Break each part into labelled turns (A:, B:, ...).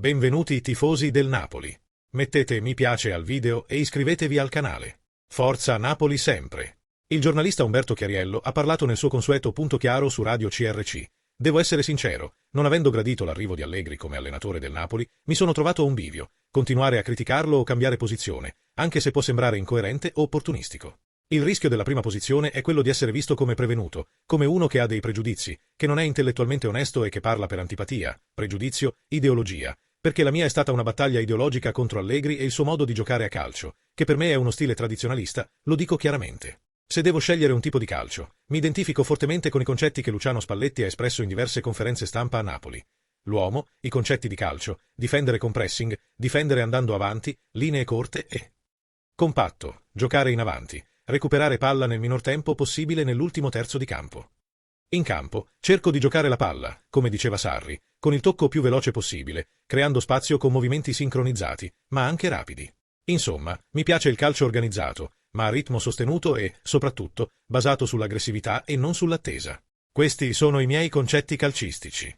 A: Benvenuti tifosi del Napoli. Mettete mi piace al video e iscrivetevi al canale. Forza Napoli sempre. Il giornalista Umberto Chiariello ha parlato nel suo consueto punto chiaro su Radio CRC. Devo essere sincero, non avendo gradito l'arrivo di Allegri come allenatore del Napoli, mi sono trovato a un bivio, continuare a criticarlo o cambiare posizione, anche se può sembrare incoerente o opportunistico. Il rischio della prima posizione è quello di essere visto come prevenuto, come uno che ha dei pregiudizi, che non è intellettualmente onesto e che parla per antipatia, pregiudizio, ideologia, perché la mia è stata una battaglia ideologica contro Allegri e il suo modo di giocare a calcio, che per me è uno stile tradizionalista, lo dico chiaramente. Se devo scegliere un tipo di calcio, mi identifico fortemente con i concetti che Luciano Spalletti ha espresso in diverse conferenze stampa a Napoli. L'uomo, i concetti di calcio, difendere con pressing, difendere andando avanti, linee corte e compatto, giocare in avanti, recuperare palla nel minor tempo possibile nell'ultimo terzo di campo. In campo, cerco di giocare la palla, come diceva Sarri, con il tocco più veloce possibile, creando spazio con movimenti sincronizzati, ma anche rapidi. Insomma, mi piace il calcio organizzato, ma a ritmo sostenuto e, soprattutto, basato sull'aggressività e non sull'attesa. Questi sono i miei concetti calcistici.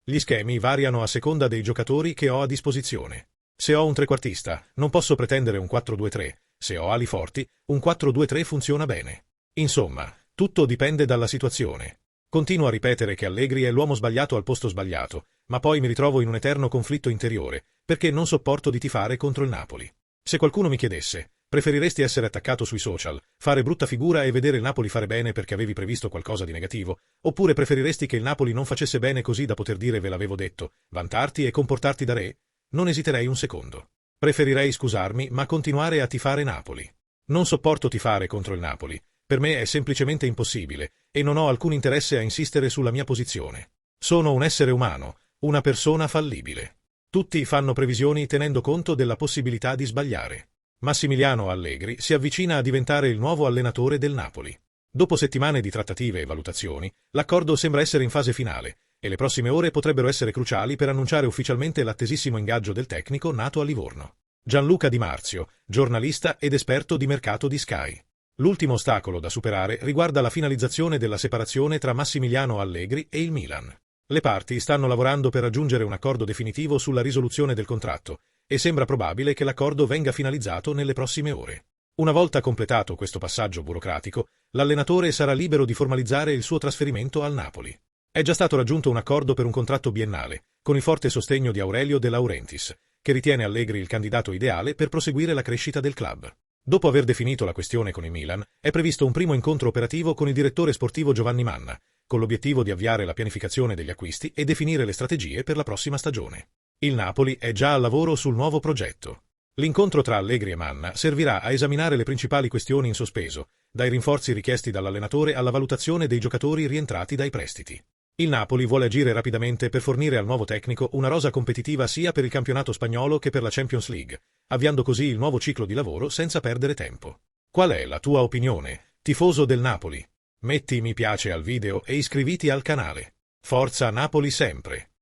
A: Gli schemi variano a seconda dei giocatori che ho a disposizione. Se ho un trequartista, non posso pretendere un 4-2-3, se ho ali forti, un 4-2-3 funziona bene. Insomma, tutto dipende dalla situazione. Continuo a ripetere che Allegri è l'uomo sbagliato al posto sbagliato, ma poi mi ritrovo in un eterno conflitto interiore, perché non sopporto di tifare contro il Napoli. Se qualcuno mi chiedesse, preferiresti essere attaccato sui social, fare brutta figura e vedere il Napoli fare bene perché avevi previsto qualcosa di negativo, oppure preferiresti che il Napoli non facesse bene così da poter dire ve l'avevo detto, vantarti e comportarti da re? Non esiterei un secondo. Preferirei scusarmi ma continuare a tifare Napoli. Non sopporto tifare contro il Napoli. Per me è semplicemente impossibile, e non ho alcun interesse a insistere sulla mia posizione. Sono un essere umano, una persona fallibile. Tutti fanno previsioni tenendo conto della possibilità di sbagliare. Massimiliano Allegri si avvicina a diventare il nuovo allenatore del Napoli. Dopo settimane di trattative e valutazioni, l'accordo sembra essere in fase finale, e le prossime ore potrebbero essere cruciali per annunciare ufficialmente l'attesissimo ingaggio del tecnico nato a Livorno. Gianluca Di Marzio, giornalista ed esperto di mercato di Sky. L'ultimo ostacolo da superare riguarda la finalizzazione della separazione tra Massimiliano Allegri e il Milan. Le parti stanno lavorando per raggiungere un accordo definitivo sulla risoluzione del contratto e sembra probabile che l'accordo venga finalizzato nelle prossime ore. Una volta completato questo passaggio burocratico, l'allenatore sarà libero di formalizzare il suo trasferimento al Napoli. È già stato raggiunto un accordo per un contratto biennale, con il forte sostegno di Aurelio De Laurentiis, che ritiene Allegri il candidato ideale per proseguire la crescita del club. Dopo aver definito la questione con il Milan, è previsto un primo incontro operativo con il direttore sportivo Giovanni Manna, con l'obiettivo di avviare la pianificazione degli acquisti e definire le strategie per la prossima stagione. Il Napoli è già al lavoro sul nuovo progetto. L'incontro tra Allegri e Manna servirà a esaminare le principali questioni in sospeso, dai rinforzi richiesti dall'allenatore alla valutazione dei giocatori rientrati dai prestiti. Il Napoli vuole agire rapidamente per fornire al nuovo tecnico una rosa competitiva sia per il campionato spagnolo che per la Champions League, avviando così il nuovo ciclo di lavoro senza perdere tempo. Qual è la tua opinione, tifoso del Napoli? Metti mi piace al video e iscriviti al canale. Forza Napoli sempre!